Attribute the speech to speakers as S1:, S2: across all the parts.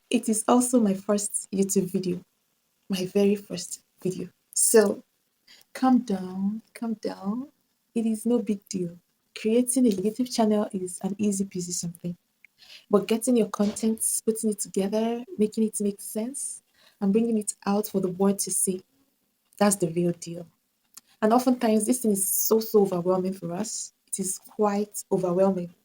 S1: It is also my first YouTube video, my very first video. So calm down, calm down. It is no big deal. Creating a YouTube channel is an easy peasy something. But getting your content, putting it together, making it make sense, and bringing it out for the world to see, that's the real deal. And oftentimes, this thing is so overwhelming for us. It is quite overwhelming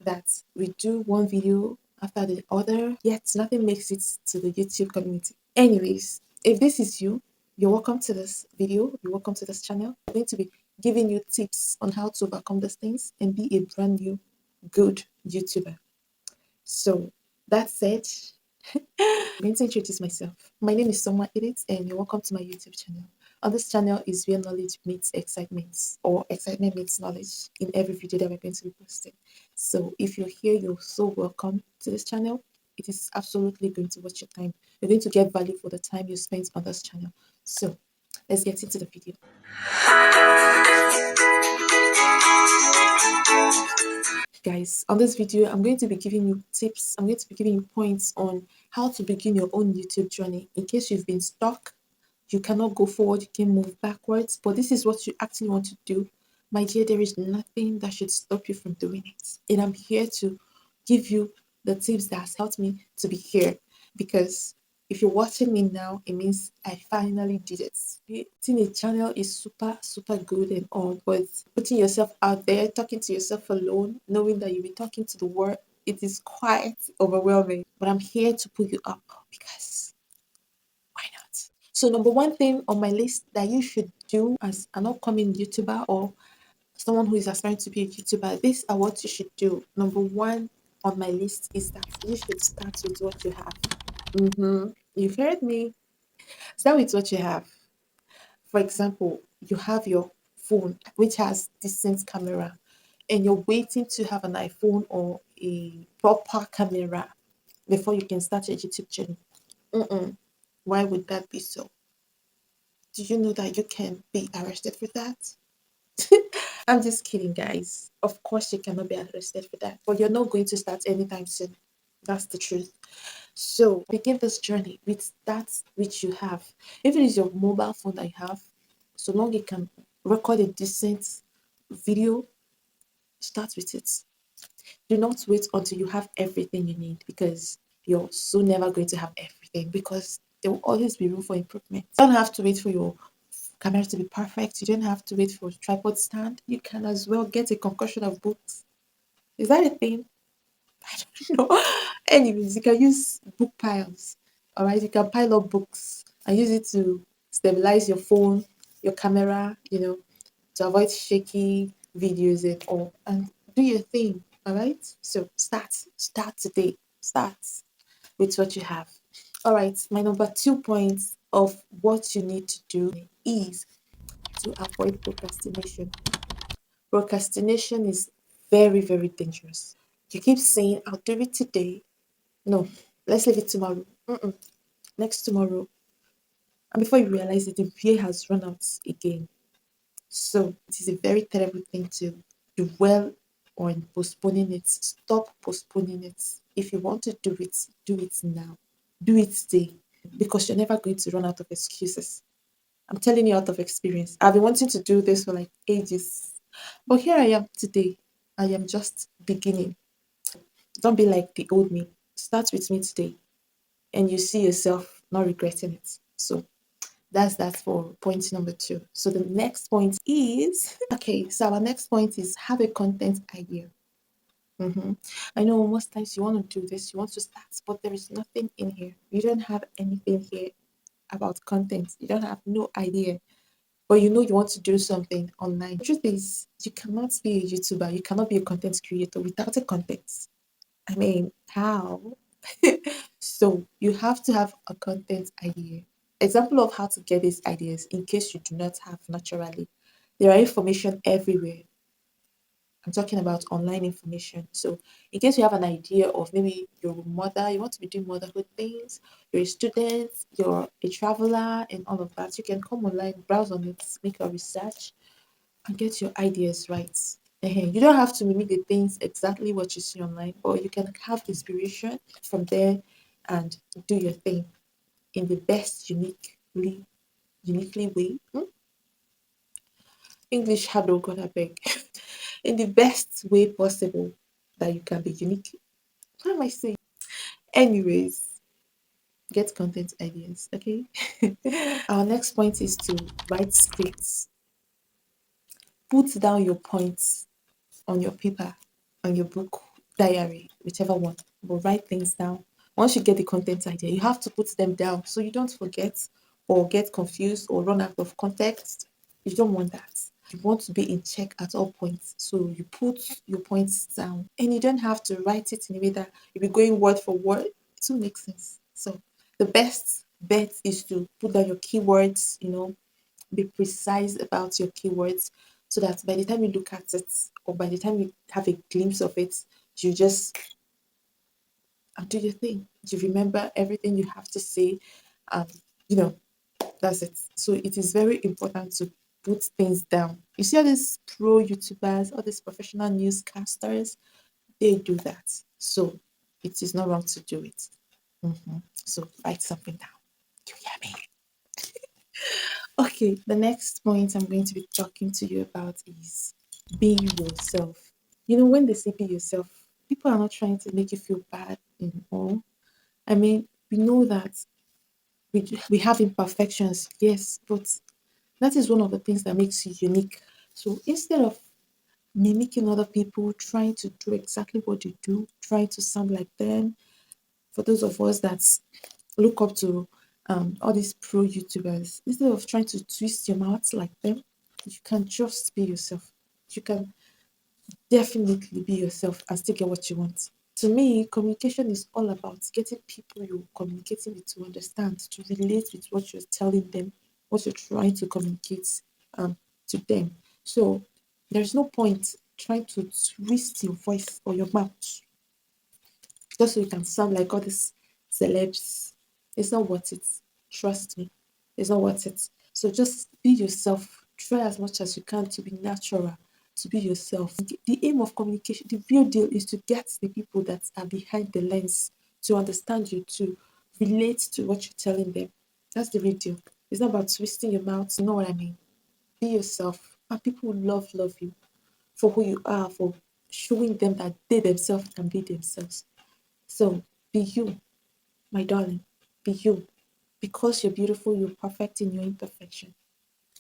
S1: that we do one video after the other, yet nothing makes it to the YouTube community. Anyways, if this is you, you're welcome to this video. You're welcome to this channel. I'm going to be giving you tips on how to overcome these things and be a brand new good YouTuber. So that said, I'm going to introduce myself. My name is Soma Edit, and you're welcome to my YouTube channel. On this channel is where knowledge meets excitement, or excitement meets knowledge in every video that we're going to be posting. So if you're here, you're so welcome to this channel. It is absolutely going to watch your time. You're going to get value for the time you spent on this channel. So let's get into the video. Guys, on this video I'm going to be giving you tips. I'm going to be giving you points on how to begin your own YouTube journey in case you've been stuck, you cannot go forward, you can move backwards, but this is what you actually want to do. My dear, there is nothing that should stop you from doing it, and I'm here to give you the tips that has helped me to be here. Because if you're watching me now, it means I finally did it. Creating a channel is super good and all, but putting yourself out there, talking to yourself alone, knowing that you'll be talking to the world, it is quite overwhelming. But I'm here to pull you up because why not? So, number one thing on my list that you should do as an upcoming YouTuber or someone who is aspiring to be a YouTuber, these are what you should do. Number one on my list is that you should start with what you have. You've heard me. Start with what you have. For example, you have your phone which has decent camera, and you're waiting to have an iPhone or a proper camera before you can start your YouTube channel. Mm-mm. Why would that be so? Do you know that you can be arrested for that? I'm just kidding, guys. Of course, you cannot be arrested for that, but you're not going to start anytime soon. That's the truth. So begin this journey with that which you have. If it is your mobile phone that you have, so long you can record a decent video, start with it. Do not wait until you have everything you need, because you're so never going to have everything, because there will always be room for improvement. You don't have to wait for your camera to be perfect. You don't have to wait for a tripod stand. You can as well get a concussion of books. Is that a thing? I don't know. Anyways, you can use book piles. All right, you can pile up books and use it to stabilize your phone, your camera, to avoid shaky videos and all. And do your thing. All right. So start today. Start with what you have. All right. My number 2 points of what you need to do is to avoid procrastination. Procrastination is very dangerous. You keep saying, I'll do it today. No, let's leave it tomorrow. Next tomorrow. And before you realize it, the year has run out again. So it is a very terrible thing to dwell on postponing it. Stop postponing it. If you want to do it now. Do it today. Because you're never going to run out of excuses. I'm telling you out of experience. I've been wanting to do this for like ages. But here I am today. I am just beginning. Don't be like the old me. Start with me today, and you see yourself not regretting it. So that's that for point number 2. So the next point is okay. So our next point is have a content idea. Mhm. I know most times you want to do this, you want to start, but there is nothing in here. You don't have anything here about content. You don't have no idea, but you know you want to do something online. The truth is, you cannot be a YouTuber, you cannot be a content creator without a content. I mean, how? So you have to have a content idea. Example of how to get these ideas in case you do not have naturally. There are information everywhere. I'm talking about online information. So in case you have an idea of maybe your mother, you want to be doing motherhood things, you're a student, you're a traveler and all of that, you can come online, browse on it, make your research and get your ideas right. You don't have to mimic the things exactly what you see online, but you can have inspiration from there and do your thing in the best uniquely way. English hard, oh God, I beg. In the best way possible that you can be unique. What am I saying? Anyways, get content ideas, okay? Our next point is to write scripts. Put down your points on your paper, on your book, diary, whichever one, but write things down. Once you get the content idea, you have to put them down so you don't forget or get confused or run out of context. You don't want that. You want to be in check at all points. So you put your points down and you don't have to write it in a way that you'll be going word for word. It will make sense. So the best bet is to put down your keywords, be precise about your keywords so that by the time you look at it or by the time you have a glimpse of it, you just do your thing. You remember everything you have to say. Um, you know, that's it. So it is very important to put things down. You see all these pro YouTubers, all these professional newscasters, they do that. So it is not wrong to do it. So write something down. You hear me? Okay, the next point I'm going to be talking to you about is be yourself. When they say be yourself, people are not trying to make you feel bad in all. I mean, we know that we have imperfections, yes, but that is one of the things that makes you unique. So instead of mimicking other people, trying to do exactly what you do, trying to sound like them, for those of us that look up to all these pro YouTubers, instead of trying to twist your mouth like them, you can just be yourself. You can definitely be yourself and still get what you want. To me, communication is all about getting people you're communicating with to understand, to relate with what you're telling them, what you're trying to communicate to them. So there's no point trying to twist your voice or your mouth just so you can sound like all these celebs. It's not worth it. Trust me, it's not worth it. So just be yourself. Try as much as you can to be natural, to be yourself. The aim of communication, the real deal, is to get the people that are behind the lens to understand you, to relate to what you're telling them. That's the real deal. It's not about twisting your mouth. You know what I mean? Be yourself, and people will love you for who you are, for showing them that they themselves can be themselves. So be you, my darling. Be you. Because you're beautiful, you're perfect in your imperfection.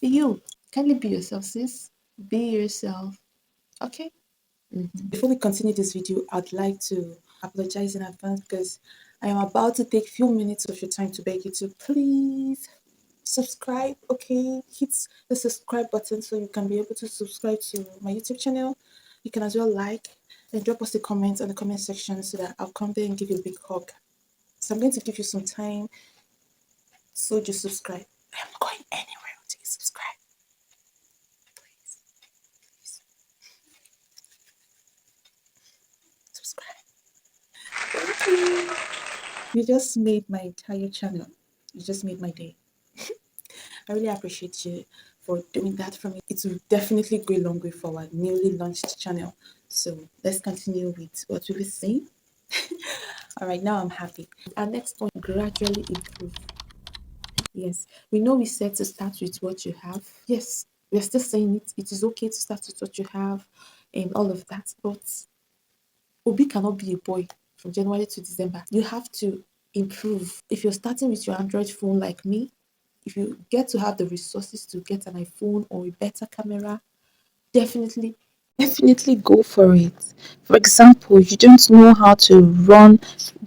S1: Be you. Kindly be yourself, sis. Be yourself. Okay? Before we continue this video, I'd like to apologize in advance because I am about to take few minutes of your time to beg you to please subscribe. Okay, hit the subscribe button so you can be able to subscribe to my YouTube channel. You can as well like and drop us a comment on the comment section so that I'll come there and give you a big hug. So I'm going to give you some time, so just subscribe. I'm not going anywhere until you subscribe. Please subscribe. Thank you. You just made my entire channel. You just made my day. I really appreciate you for doing that for me. It will definitely go a long way for our newly launched channel. So let's continue with what we were saying. All right, now I'm happy. Our next point, gradually improve. Yes, we know we said to start with what you have. Yes, we're still saying it. It is okay to start with what you have and all of that. But Obi cannot be a boy from January to December. You have to improve. If you're starting with your Android phone like me, if you get to have the resources to get an iPhone or a better camera, definitely, definitely go for it. For example, you don't know how to run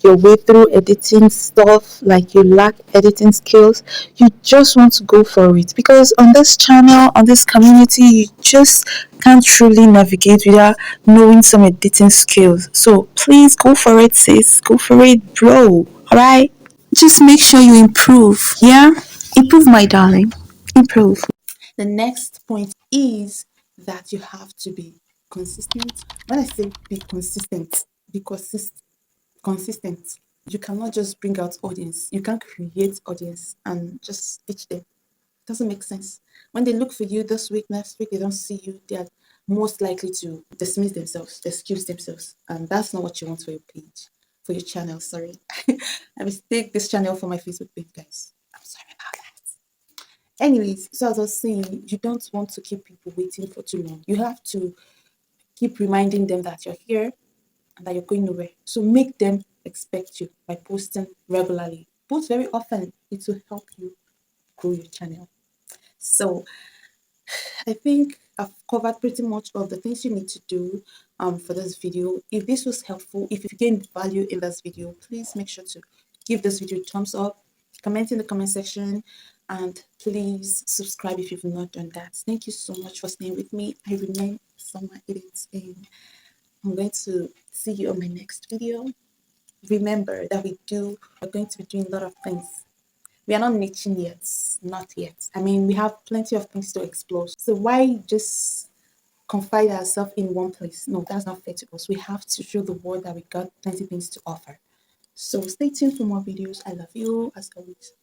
S1: your way through editing stuff, like you lack editing skills, you just want to go for it because on this channel, on this community, you just can't truly navigate without knowing some editing skills. So please go for it, sis. Go for it, bro. All right. Just make sure you improve. Yeah, improve, my darling. Improve. The next point is that you have to be consistent. When I say be consistent, be consistent. You cannot just bring out audience. You can't create audience and just teach them. It doesn't make sense. When they look for you this week, next week, they don't see you, they are most likely to dismiss themselves, excuse themselves. And that's not what you want for your page. for your channel. Sorry, I mistake this channel for my Facebook page, guys. I'm sorry about that. Anyways, so as I was saying, you don't want to keep people waiting for too long. You have to keep reminding them that you're here and that you're going nowhere. So make them expect you by posting regularly. Post very often. It will help you grow your channel. So I think I've covered pretty much all the things you need to do for this video. If this was helpful, if you gained value in this video, please make sure to give this video a thumbs up, comment in the comment section, and please subscribe if you've not done that. Thank you so much for staying with me. I remain Summer Edits, and I'm going to see you on my next video. Remember that we're going to be doing a lot of things. We are not niching yet, not yet. I mean, we have plenty of things to explore. So why just confine ourselves in one place? No, that's not fair to us. We have to show the world that we got plenty of things to offer. So stay tuned for more videos. I love you as always.